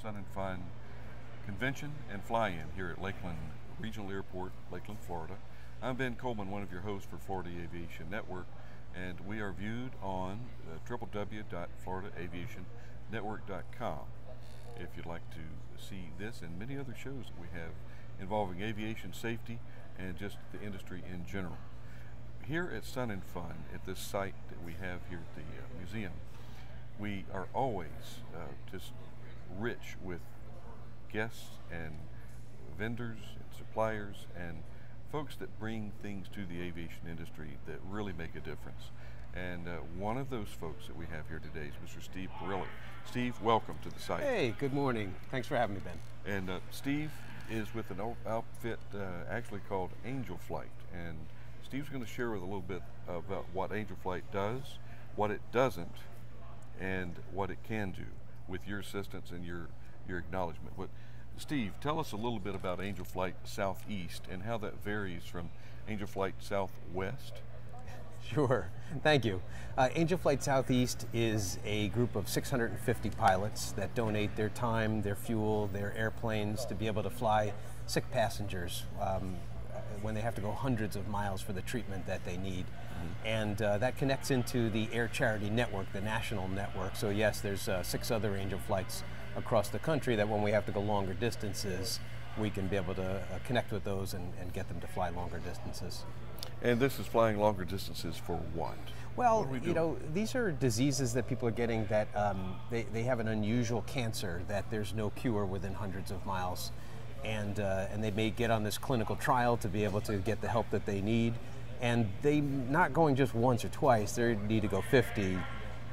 Sun and Fun Convention and Fly-In here at Lakeland Regional Airport, Lakeland, Florida. I'm Ben Coleman, one of your hosts for Florida Aviation Network, and we are viewed on www.floridaaviationnetwork.com. If you'd like to see this and many other shows that we have involving aviation safety and just the industry in general. Here at Sun and Fun, at this site that we have here at the museum, we are always just rich with guests and vendors and suppliers and folks that bring things to the aviation industry that really make a difference. And one of those folks that we have here today is Mr. Steve Purello. Steve, welcome to the site. Hey, good morning. Thanks for having me, Ben. And Steve is with an outfit actually called Angel Flight. And Steve's going to share with a little bit about what Angel Flight does, what it doesn't, and what it can do with your assistance and your acknowledgement. But Steve, tell us a little bit about Angel Flight Southeast and how that varies from Angel Flight Southwest. Sure, thank you. Angel Flight Southeast is a group of 650 pilots that donate their time, their fuel, their airplanes to be able to fly sick passengers when they have to go hundreds of miles for the treatment that they need. And that connects into the Air Charity Network, the national network. So yes, there's 6 other Angel Flights across the country that when we have to go longer distances, we can be able to connect with those and get them to fly longer distances. And this is flying longer distances for what? Well, you know, these are diseases that people are getting that they have an unusual cancer that there's no cure within hundreds of miles. And they may get on this clinical trial to be able to get the help that they need. And they're not going just once or twice, they need to go 50,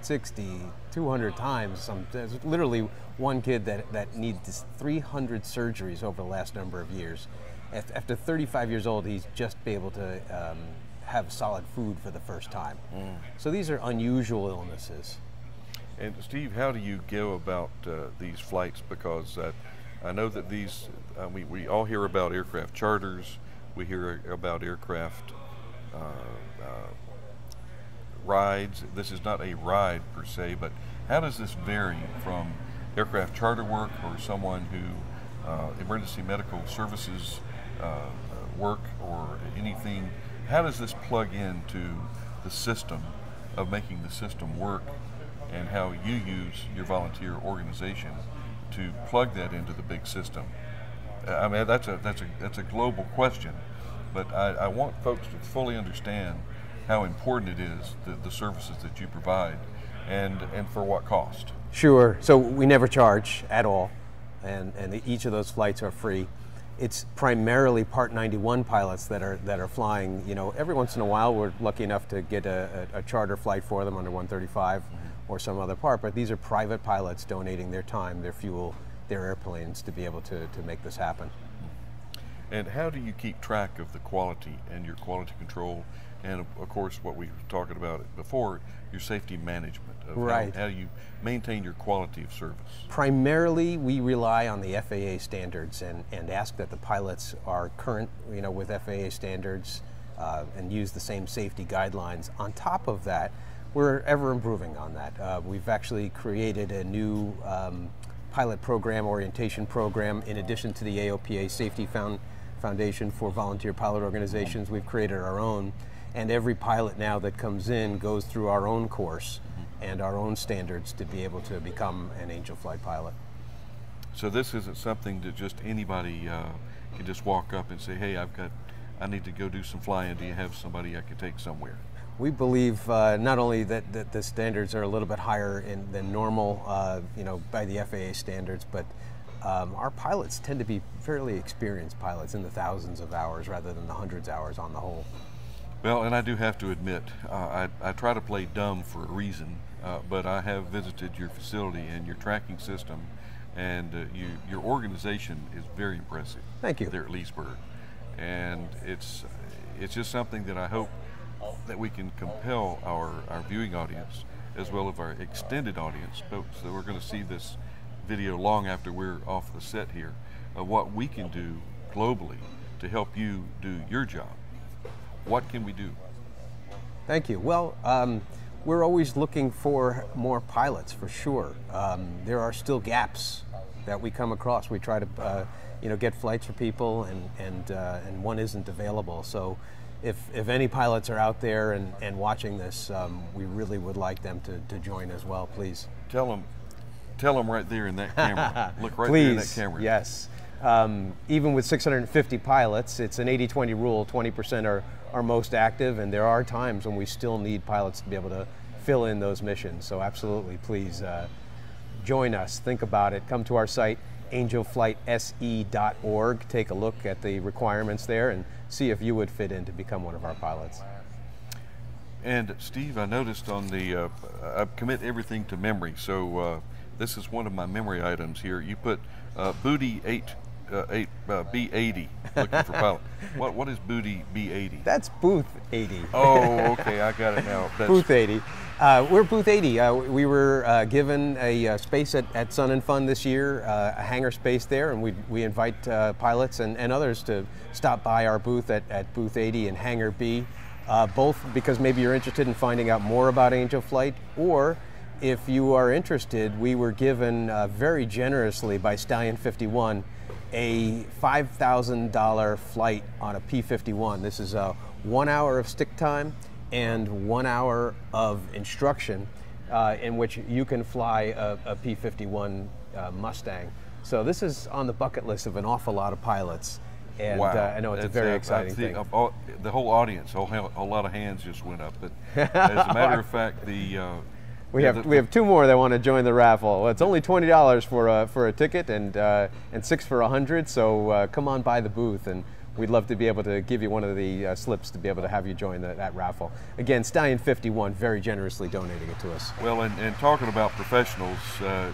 60, 200 times. There's literally one kid that needs 300 surgeries over the last number of years. After 35 years old, he's just be able to have solid food for the first time. So these are unusual illnesses. And Steve, how do you go about these flights? Because I know that these, we all hear about aircraft charters, we hear about aircraft rides. This is not a ride per se, but how does this vary from aircraft charter work or someone who emergency medical services work or anything? How does this plug into the system of making the system work, and how you use your volunteer organization to plug that into the big system? I mean, that's a global question, but I want folks to fully understand how important it is, the services that you provide, and for what cost. Sure. So we never charge at all, and each of those flights are free. It's primarily Part 91 pilots that are flying. You know, every once in a while we're lucky enough to get a charter flight for them under 135 or some other part, but these are private pilots donating their time, their fuel, their airplanes to be able to make this happen. And how do you keep track of the quality and your quality control, and of course what we were talking about before, your safety management of right. how you maintain your quality of service? Primarily we rely on the FAA standards and ask that the pilots are current, you know, with FAA standards and use the same safety guidelines. On top of that, we're ever improving on that. We've actually created a new pilot program, orientation program, in addition to the AOPA Safety Foundation for Volunteer Pilot Organizations. We've created our own, and every pilot now that comes in goes through our own course and our own standards to be able to become an Angel Flight pilot. So this isn't something that just anybody can just walk up and say, hey, I need to go do some flying, do you have somebody I can take somewhere? We believe not only that the standards are a little bit higher than normal, you know, by the FAA standards, but our pilots tend to be fairly experienced pilots in the thousands of hours rather than the hundreds of hours on the whole. Well, and I do have to admit, I try to play dumb for a reason, but I have visited your facility and your tracking system, and your organization is very impressive. Thank you. There at Leesburg, and it's just something that I hope that we can compel our viewing audience, as well as our extended audience, folks that we're going to see this video long after we're off the set here, of what we can do globally to help you do your job. What can we do? Thank you. Well, we're always looking for more pilots, for sure. There are still gaps that we come across. We try to get flights for people, and one isn't available. So if any pilots are out there and watching this, we really would like them to join as well, please. Tell them right there in that camera. Look right Please, there in that camera. Yes. Even with 650 pilots, it's an 80-20 rule. 20% are most active, and there are times when we still need pilots to be able to fill in those missions. So absolutely, please join us. Think about it. Come to our site, angelflightse.org. Take a look at the requirements there and see if you would fit in to become one of our pilots. And Steve, I noticed on the, I commit everything to memory, so this is one of my memory items here. You put Booty B80, looking for pilot. What is Booty B80? That's Booth 80. Oh, okay, I got it now. That's Booth 80. We're Booth 80. We were given a space at Sun and Fun this year, a hangar space there, and we invite pilots and others to stop by our booth at Booth 80 in Hangar B, both because maybe you're interested in finding out more about Angel Flight, or if you are interested, we were given very generously by Stallion 51 a $5,000 flight on a P-51. This is 1 hour of stick time and 1 hour of instruction in which you can fly a P-51 Mustang. So this is on the bucket list of an awful lot of pilots. And wow. I know it's a very exciting thing. The whole audience, a lot of hands just went up. But as a matter of fact, we have two more that want to join the raffle. Well, it's only $20 for a ticket and $6 for 100. So come on by the booth, and we'd love to be able to give you one of the slips to be able to have you join that raffle. Again, Stallion 51 very generously donating it to us. Well, and talking about professionals,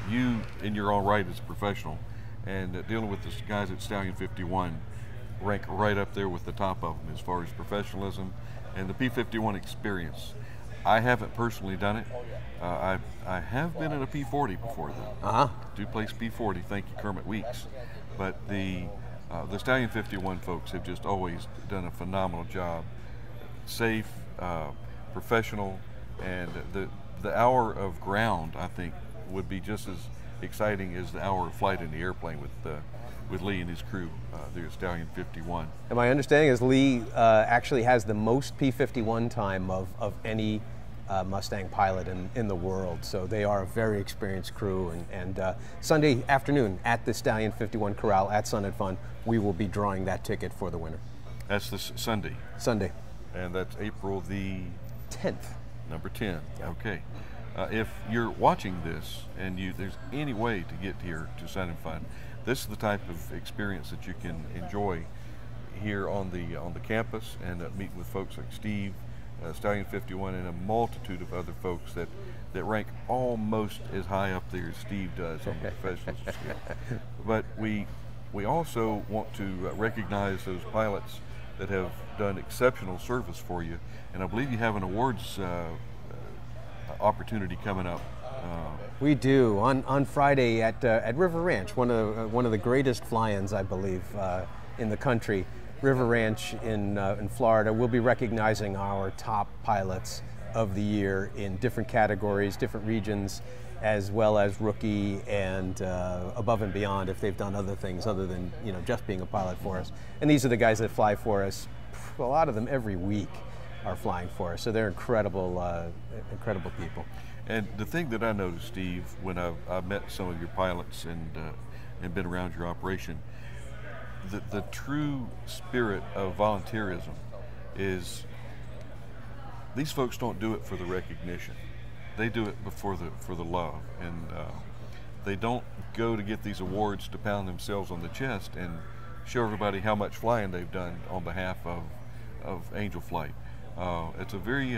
you in your own right is a professional, and dealing with the guys at Stallion 51 rank right up there with the top of them as far as professionalism and the P-51 experience. I haven't personally done it. I have been in a P-40 before, though. Two-place P-40, thank you, Kermit Weeks. But the Stallion 51 folks have just always done a phenomenal job. Safe, professional, and the hour of ground, I think, would be just as exciting as the hour of flight in the airplane with Lee and his crew, the Stallion 51. And my understanding is Lee actually has the most P-51 time of any Mustang pilot in the world. So they are a very experienced crew. And Sunday afternoon at the Stallion 51 Corral at Sun and Fun, we will be drawing that ticket for the winner. That's this Sunday? Sunday. And that's April the 10th. Number 10, okay. If you're watching this and there's any way to get here to Sun and Fun, this is the type of experience that you can enjoy here on the campus, and meet with folks like Steve, Stallion 51, and a multitude of other folks that rank almost as high up there as Steve does on the professional scale. But we also want to recognize those pilots that have done exceptional service for you, and I believe you have an awards opportunity coming up. We do on Friday at River Ranch, one of the greatest fly-ins, I believe, in the country. River Ranch in Florida. We'll be recognizing our top pilots of the year in different categories, different regions, as well as rookie and above and beyond if they've done other things other than just being a pilot for us. And these are the guys that fly for us. A lot of them every week are flying for us, so they're incredible, incredible people. And the thing that I noticed, Steve, when I've met some of your pilots and been around your operation, the true spirit of volunteerism is these folks don't do it for the recognition. They do it for the love, and they don't go to get these awards to pound themselves on the chest and show everybody how much flying they've done on behalf of Angel Flight. It's a very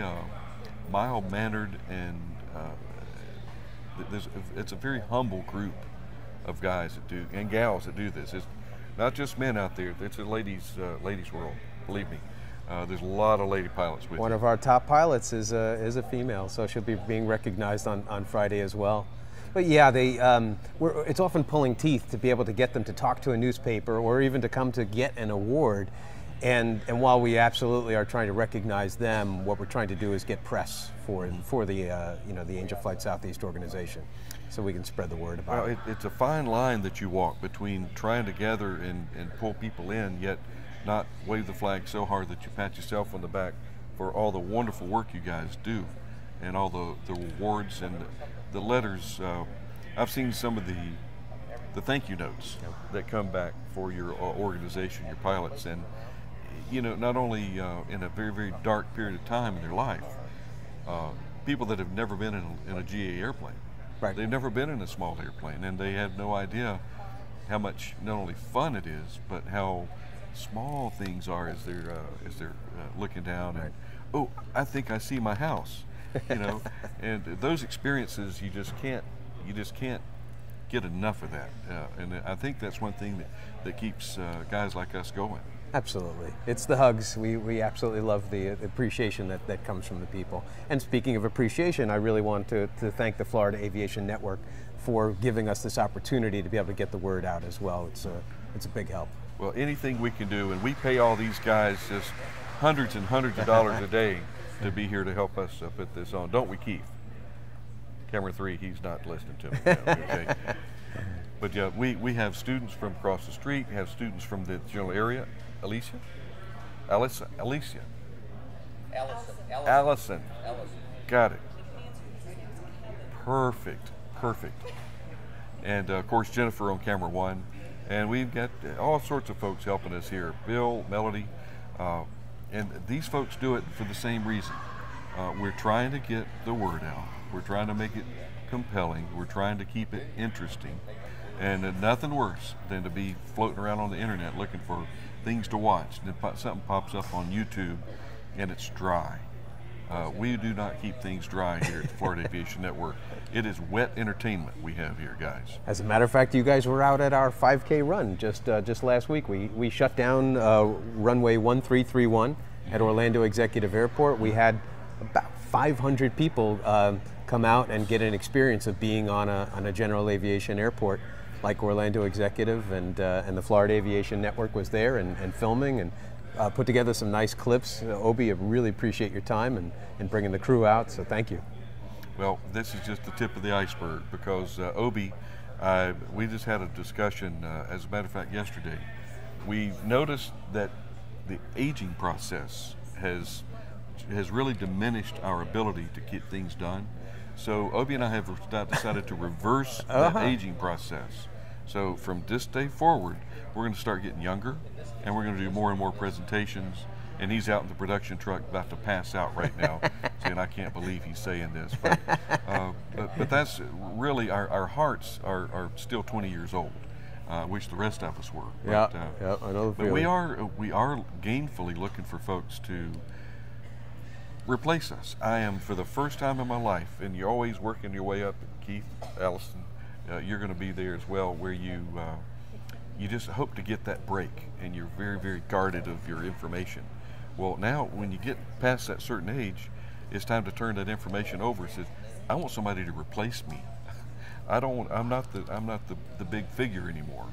mild-mannered and it's a very humble group of guys that do, and gals that do this. It's not just men out there. It's a ladies' world. Believe me, there's a lot of lady pilots with One you. of our top pilots is a female, so she'll be being recognized on Friday as well. But yeah, it's often pulling teeth to be able to get them to talk to a newspaper or even to come to get an award. And while we absolutely are trying to recognize them, what we're trying to do is get press for the the Angel Flight Southeast organization, so we can spread the word about it. It's a fine line that you walk between trying to gather and pull people in, yet not wave the flag so hard that you pat yourself on the back for all the wonderful work you guys do, and all the rewards and the letters. I've seen some of the thank you notes that come back for your organization, your pilots, and not only in a very, very dark period of time in their life, people that have never been in a GA airplane. Right. They've never been in a small airplane, and they have no idea how much not only fun it is, but how small things are as they're looking down and, oh, I think I see my house, and those experiences you just can't get enough of that, and I think that's one thing that keeps guys like us going. Absolutely. It's the hugs. We absolutely love the appreciation that comes from the people. And speaking of appreciation, I really want to thank the Florida Aviation Network for giving us this opportunity to be able to get the word out as well. It's a big help. Well, anything we can do, and we pay all these guys just hundreds and hundreds of dollars a day to be here to help us put this on. Don't we, Keith? Camera 3, he's not listening to me now, okay? But yeah, we have students from across the street, we have students from the general area. Allison. Got it. Perfect. And of course, Jennifer on camera 1. And we've got all sorts of folks helping us here. Bill, Melody, and these folks do it for the same reason. We're trying to get the word out. We're trying to make it compelling. We're trying to keep it interesting. And nothing worse than to be floating around on the internet looking for things to watch. And then something pops up on YouTube and it's dry. We do not keep things dry here at the Florida Aviation Network. It is wet entertainment we have here, guys. As a matter of fact, you guys were out at our 5K run just last week. We shut down runway 1331 at Orlando Executive Airport. We had about 500 people come out and get an experience of being on a general aviation airport like Orlando Executive, and the Florida Aviation Network was there and filming and put together some nice clips. Obi, I really appreciate your time and bringing the crew out, so thank you. Well, this is just the tip of the iceberg, because Obi, we just had a discussion, as a matter of fact, yesterday. We've noticed that the aging process has really diminished our ability to get things done. So Obi and I have decided to reverse that aging process. So from this day forward, we're going to start getting younger, and we're going to do more and more presentations. And he's out in the production truck about to pass out right now, saying, I can't believe he's saying this. But that's really, our hearts are still 20 years old. Wish the rest of us were. Yeah, I know the but feeling. we are gainfully looking for folks to replace us. I am, for the first time in my life, and you're always working your way up, Keith, Allison, you're going to be there as well, where you just hope to get that break, and you're very, very guarded of your information. Well, now when you get past that certain age, it's time to turn that information over. It says, I want somebody to replace me. I'm not the big figure anymore,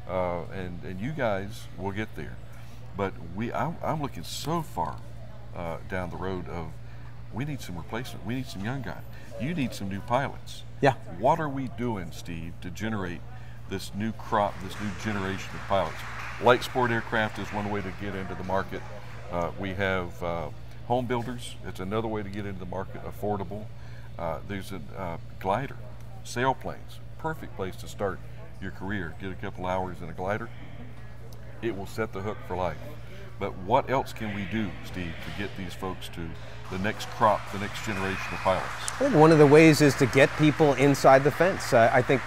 and you guys will get there. But I'm looking so far down the road of, we need some replacement. We need some young guys. You need some new pilots. Yeah. What are we doing, Steve, to generate this new crop, this new generation of pilots? Light sport aircraft is one way to get into the market. We have home builders. It's another way to get into the market, affordable. There's a glider, sailplanes, perfect place to start your career. Get a couple hours in a glider. It will set the hook for life. But what else can we do, Steve, to get these folks to the next crop, the next generation of pilots? I think one of the ways is to get people inside the fence. I think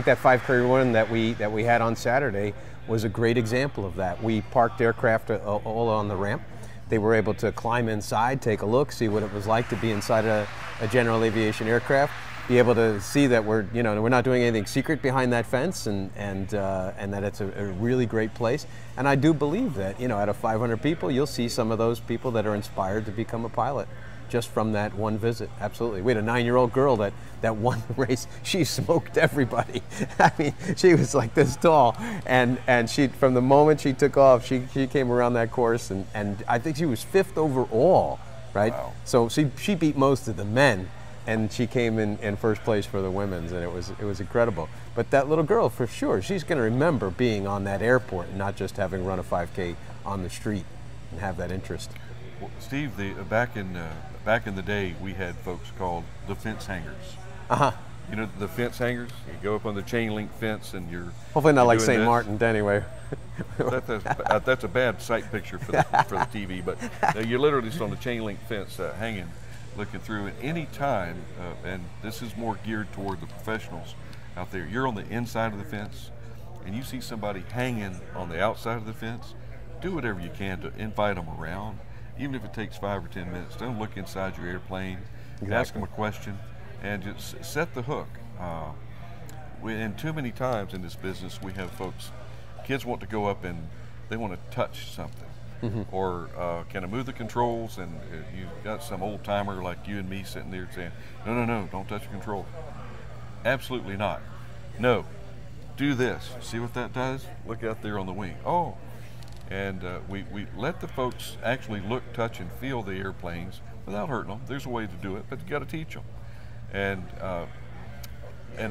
that 5K run that we had on Saturday was a great example of that. We parked aircraft all on the ramp. They were able to climb inside, take a look, see what it was like to be inside a general aviation aircraft, be able to see that we're not doing anything secret behind that fence, and that it's a really great place. And I do believe that, out of 500 people, you'll see some of those people that are inspired to become a pilot. just from that one visit. Absolutely. We had a 9-year-old girl that won the race. She smoked everybody. I mean, she was like this tall, and she, from the moment she took off, she came around that course, and I think she was 5th overall, right? Wow. So she beat most of the men, and she came in first place for the women's, and it was incredible. But that little girl, for sure, she's going to remember being on that airport and not just having run a 5K on the street and have that interest. Well, Steve, back in the day, we had folks called the fence hangers. Uh-huh. You know the fence hangers? You go up on the chain link fence and you're hopefully not like St. this. Martin anyway. That's a bad sight picture for the TV, but you're literally just on the chain link fence hanging, looking through. And any time, and this is more geared toward the professionals out there, you're on the inside of the fence and you see somebody hanging on the outside of the fence, do whatever you can to invite them around, even if it takes 5 or 10 minutes. Don't look inside your airplane. Exactly. Ask them a question and just set the hook. And too many times in this business, we have folks, kids want to go up and they want to touch something. Mm-hmm. Or can I move the controls? And you've got some old timer like you and me sitting there saying, no, don't touch the control. Absolutely not. No, do this. See what that does? Look out there on the wing. Oh. And we let the folks actually look, touch, and feel the airplanes without hurting them. There's a way to do it, but you got to teach them. And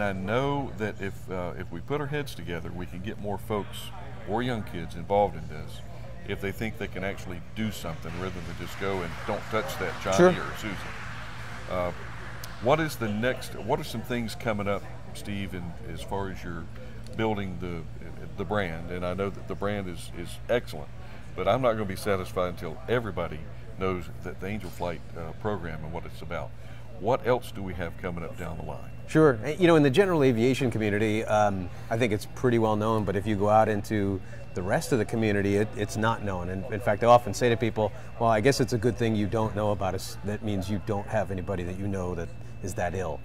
I know that if we put our heads together, we can get more folks or young kids involved in this if they think they can actually do something rather than just go and don't touch that Johnny Sure. or Susan. What is the next? What are some things coming up, Steve, as far as you're building the brand? And I know that the brand is excellent, but I'm not going to be satisfied until everybody knows that the Angel Flight program and what it's about. What else do we have coming up down the line? Sure. You know, in the general aviation community, I think it's pretty well known, but if you go out into the rest of the community, it's not known. And in fact, I often say to people, well, I guess it's a good thing you don't know about us. That means you don't have anybody that you know that is that ill.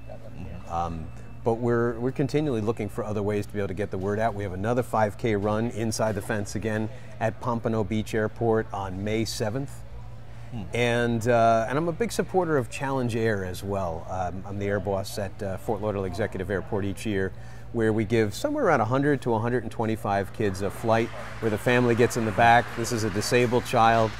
Mm-hmm. But we're continually looking for other ways to be able to get the word out. We have another 5K run inside the fence again at Pompano Beach Airport on May 7th. And I'm a big supporter of Challenge Air as well. I'm the air boss at Fort Lauderdale Executive Airport each year, where we give somewhere around 100 to 125 kids a flight where the family gets in the back. This is a disabled child.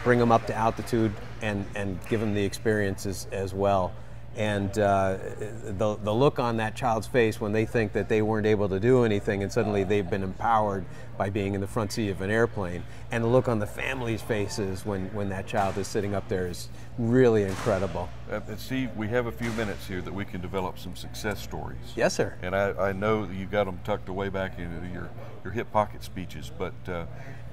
Bring them up to altitude and give them the experiences as well. And the look on that child's face when they think that they weren't able to do anything and suddenly they've been empowered by being in the front seat of an airplane, and the look on the family's faces when that child is sitting up there is really incredible. And Steve, we have a few minutes here that we can develop some success stories. Yes, sir. And I know that you've got them tucked away back into your hip pocket speeches, but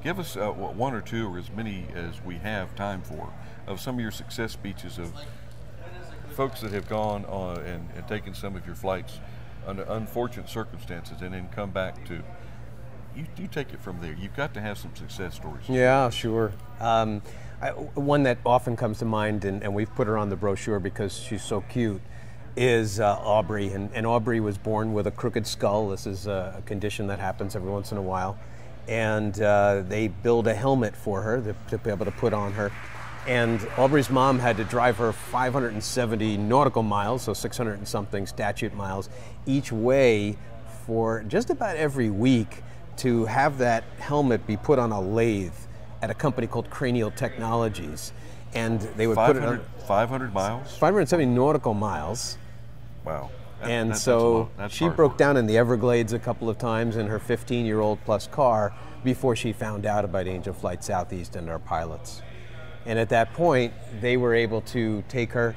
give us one or two, or as many as we have time for, of some of your success speeches of folks that have gone on and taken some of your flights under unfortunate circumstances and then come back to, you take it from there. You've got to have some success stories. Yeah, sure. One that often comes to mind, and we've put her on the brochure because she's so cute, is Aubrey. And Aubrey was born with a crooked skull. This is a condition that happens every once in a while. And they build a helmet for her to be able to put on her. And Aubrey's mom had to drive her 570 nautical miles, so 600 and something statute miles, each way for just about every week to have that helmet be put on a lathe at a company called Cranial Technologies. And they would put it on 500 miles? 570 nautical miles. Wow. And so she broke down in the Everglades a couple of times in her 15-year-old plus car before she found out about Angel Flight Southeast and our pilots. And at that point, they were able to take her,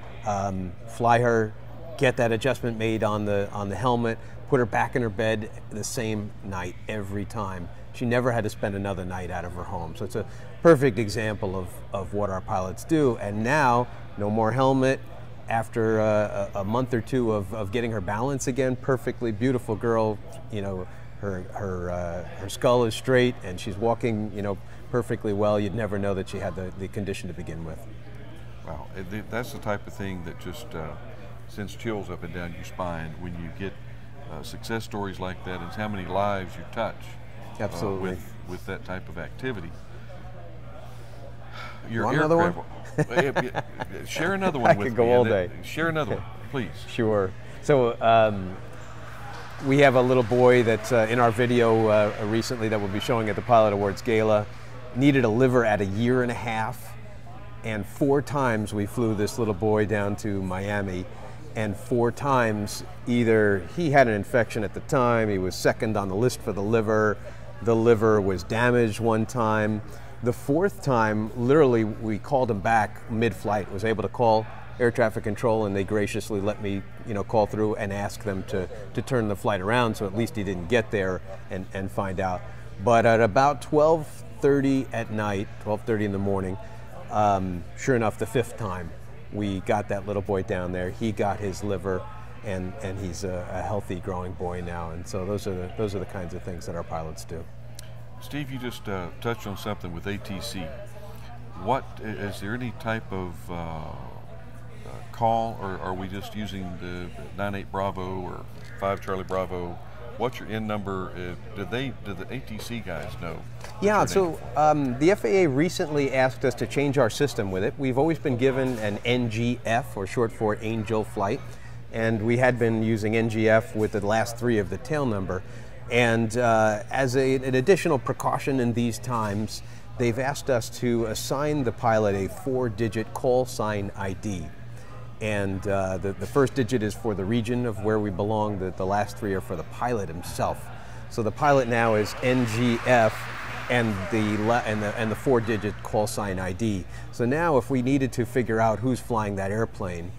fly her, get that adjustment made on the helmet, put her back in her bed the same night every time. She never had to spend another night out of her home. So it's a perfect example of what our pilots do. And now, no more helmet. After a month or two of getting her balance again, perfectly beautiful girl, you know, her skull is straight and she's walking, you know, perfectly well. You'd never know that she had the condition to begin with. Wow, that's the type of thing that just sends chills up and down your spine when you get success stories like that, and how many lives you touch. Absolutely. With that type of activity. Want another one? Share another one I with could me. go all day. Share another one, please. Sure. So we have a little boy that's in our video recently that we'll be showing at the Pilot Awards Gala. Needed a liver at 1.5 years, and 4 times we flew this little boy down to Miami, and 4 times either he had an infection at the time, he was second on the list for the liver was damaged one time. The 4th time, literally, we called him back mid-flight, was able to call air traffic control, and they graciously let me, call through and ask them to turn the flight around, so at least he didn't get there and find out. But at about 12:30 at night, 12:30 in the morning, sure enough, the 5th time, we got that little boy down there. He got his liver, and he's a healthy, growing boy now. And so those are the kinds of things that our pilots do. Steve, you just touched on something with ATC. What is there any type of call, or are we just using the 98 Bravo or 5 Charlie Bravo? What's your N number? Do the ATC guys know? Yeah, so the FAA recently asked us to change our system with it. We've always been given an NGF, or short for Angel Flight, and we had been using NGF with the last 3 of the tail number. And as an additional precaution in these times, they've asked us to assign the pilot a 4-digit call sign ID. And the first digit is for the region of where we belong, the last 3 are for the pilot himself. So the pilot now is NGF and the 4-digit call sign ID. So now if we needed to figure out who's flying that airplane,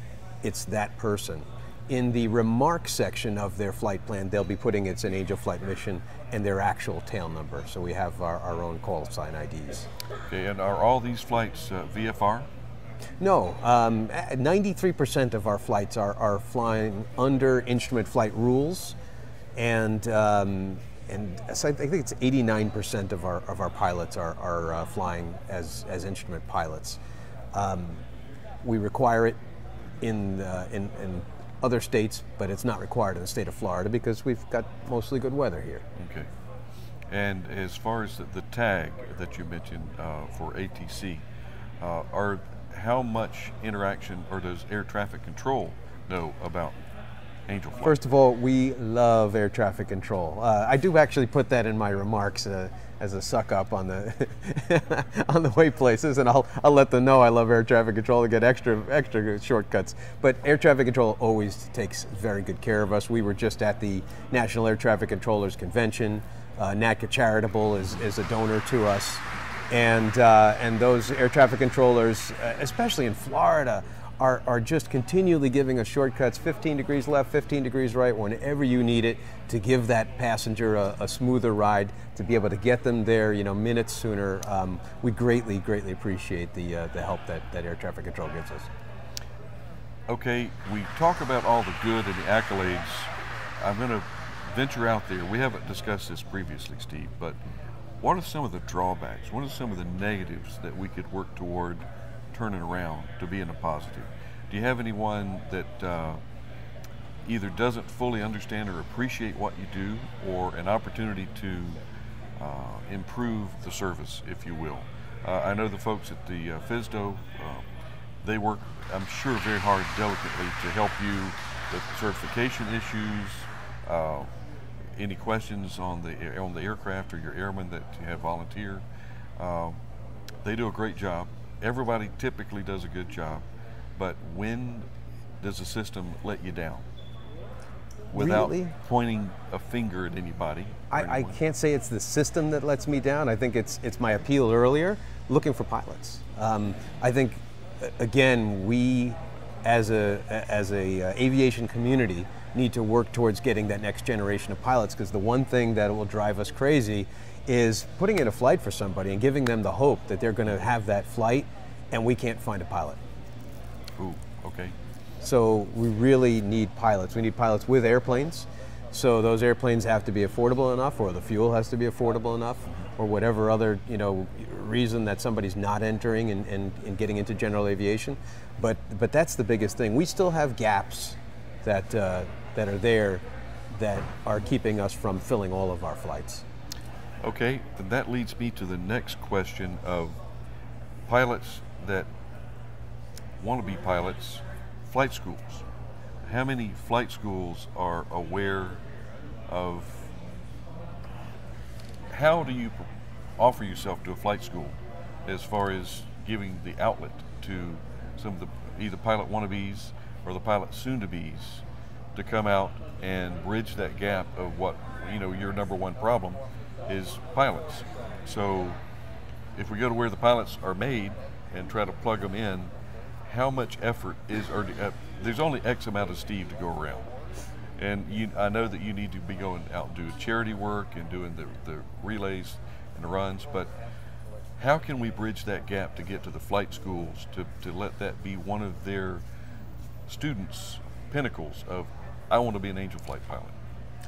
it's that person. In the remarks section of their flight plan, they'll be putting it's an Angel Flight mission and their actual tail number. So we have our own call sign IDs. Okay, and are all these flights VFR? No, 93% of our flights are flying under instrument flight rules, and so I think it's 89% of our pilots are flying as instrument pilots. We require it in other states, but it's not required in the state of Florida because we've got mostly good weather here. Okay. And as far as the tag that you mentioned for ATC, how much interaction or does air traffic control know about Angel Flight? First of all, we love air traffic control. I do actually put that in my remarks as a suck up on the on the way places, and I'll let them know I love air traffic control to get extra shortcuts. But air traffic control always takes very good care of us. We were just at the National Air Traffic Controllers Convention. NACA Charitable is a donor to us, and those air traffic controllers, especially in Florida, are just continually giving us shortcuts, 15 degrees left, 15 degrees right, whenever you need it, to give that passenger a smoother ride, to be able to get them there, minutes sooner. We greatly appreciate the help that air traffic control gives us. Okay, we talk about all the good and the accolades. I'm going to venture out there. We haven't discussed this previously, Steve, but what are some of the drawbacks? What are some of the negatives that we could work toward turning around to be in a positive? Do you have anyone that either doesn't fully understand or appreciate what you do, or an opportunity to improve the service, if you will? I know the folks at the FSDO, they work, I'm sure, very hard, delicately to help you with certification issues, any questions on the aircraft or your airmen that you have volunteer. They do a great job. Everybody typically does a good job, but when does the system let you down without really? Pointing a finger at anybody? I can't say it's the system that lets me down. I think it's my appeal earlier, looking for pilots. I think, again, we as a aviation community need to work towards getting that next generation of pilots, because the one thing that will drive us crazy is putting in a flight for somebody and giving them the hope that they're going to have that flight and we can't find a pilot. Ooh, okay. So we really need pilots. We need pilots with airplanes. So those airplanes have to be affordable enough, or the fuel has to be affordable enough, or whatever other reason that somebody's not entering and getting into general aviation. But that's the biggest thing. We still have gaps that are there that are keeping us from filling all of our flights. Okay, and that leads me to the next question of pilots that wannabe pilots flight schools. How many flight schools are aware of how do you offer yourself to a flight school as far as giving the outlet to some of the either pilot wannabes or the pilot soon-to-bes to come out and bridge that gap of what, you know, your number one problem is pilots. So if we go to where the pilots are made and try to plug them in, how much effort is, or there's only X amount of Steve to go around. And I know that you need to be going out and doing charity work and doing the relays and the runs, but how can we bridge that gap to get to the flight schools to let that be one of their students' pinnacles of, I want to be an Angel Flight pilot?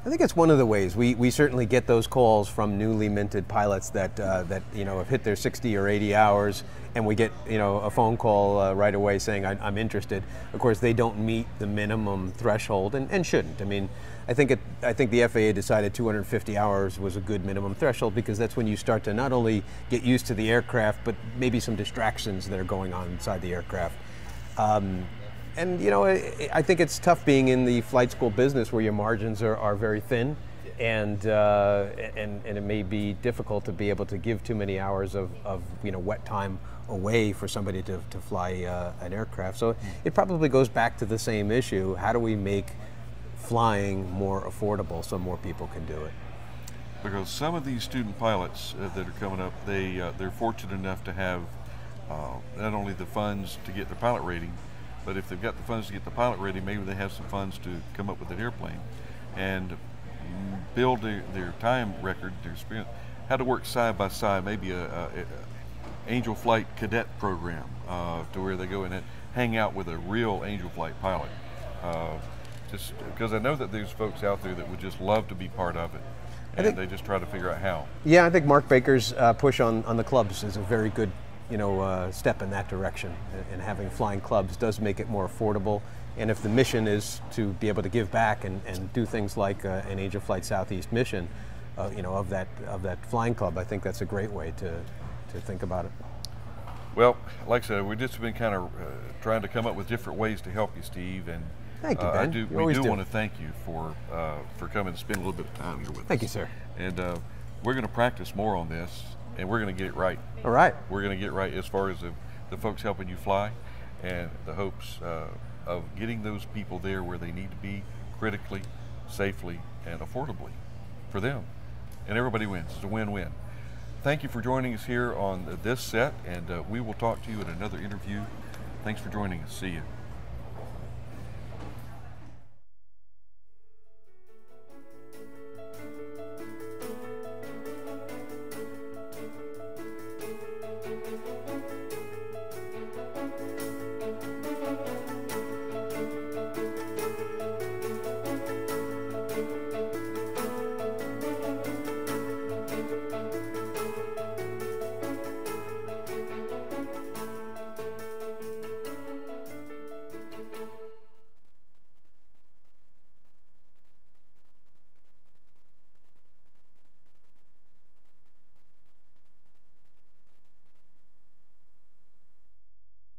I think it's one of the ways. We certainly get those calls from newly minted pilots that have hit their 60 or 80 hours, and we get a phone call right away saying I'm interested. Of course, they don't meet the minimum threshold and shouldn't. I mean, I think the FAA decided 250 hours was a good minimum threshold because that's when you start to not only get used to the aircraft, but maybe some distractions that are going on inside the aircraft. And I think it's tough being in the flight school business where your margins are very thin, and it may be difficult to be able to give too many hours of wet time away for somebody to fly an aircraft. So it probably goes back to the same issue: how do we make flying more affordable so more people can do it? Because some of these student pilots that are coming up, they're fortunate enough to have not only the funds to get their pilot rating, but if they've got the funds to get the pilot rating, maybe they have some funds to come up with an airplane and build their time record, their experience, how to work side by side, maybe a Angel Flight cadet program to where they go in and hang out with a real Angel Flight pilot. Just because I know that there's folks out there that would just love to be part of it, and they just try to figure out how. Yeah, I think Mark Baker's push on the clubs is a very good step in that direction, and having flying clubs does make it more affordable. And if the mission is to be able to give back and do things like an Angel Flight Southeast mission, of that flying club, I think that's a great way to think about it. Well, like I said, we've just been kind of trying to come up with different ways to help you, Steve. And thank you, Ben. We do want to thank you for coming and spending a little bit of time here with us. Thank you, sir. And we're going to practice more on this, and we're going to get it right. All right. We're going to get it right as far as the folks helping you fly, and the hopes of getting those people there where they need to be, critically, safely, and affordably for them. And everybody wins. It's a win-win. Thank you for joining us here on this set, and we will talk to you in another interview. Thanks for joining us. See you.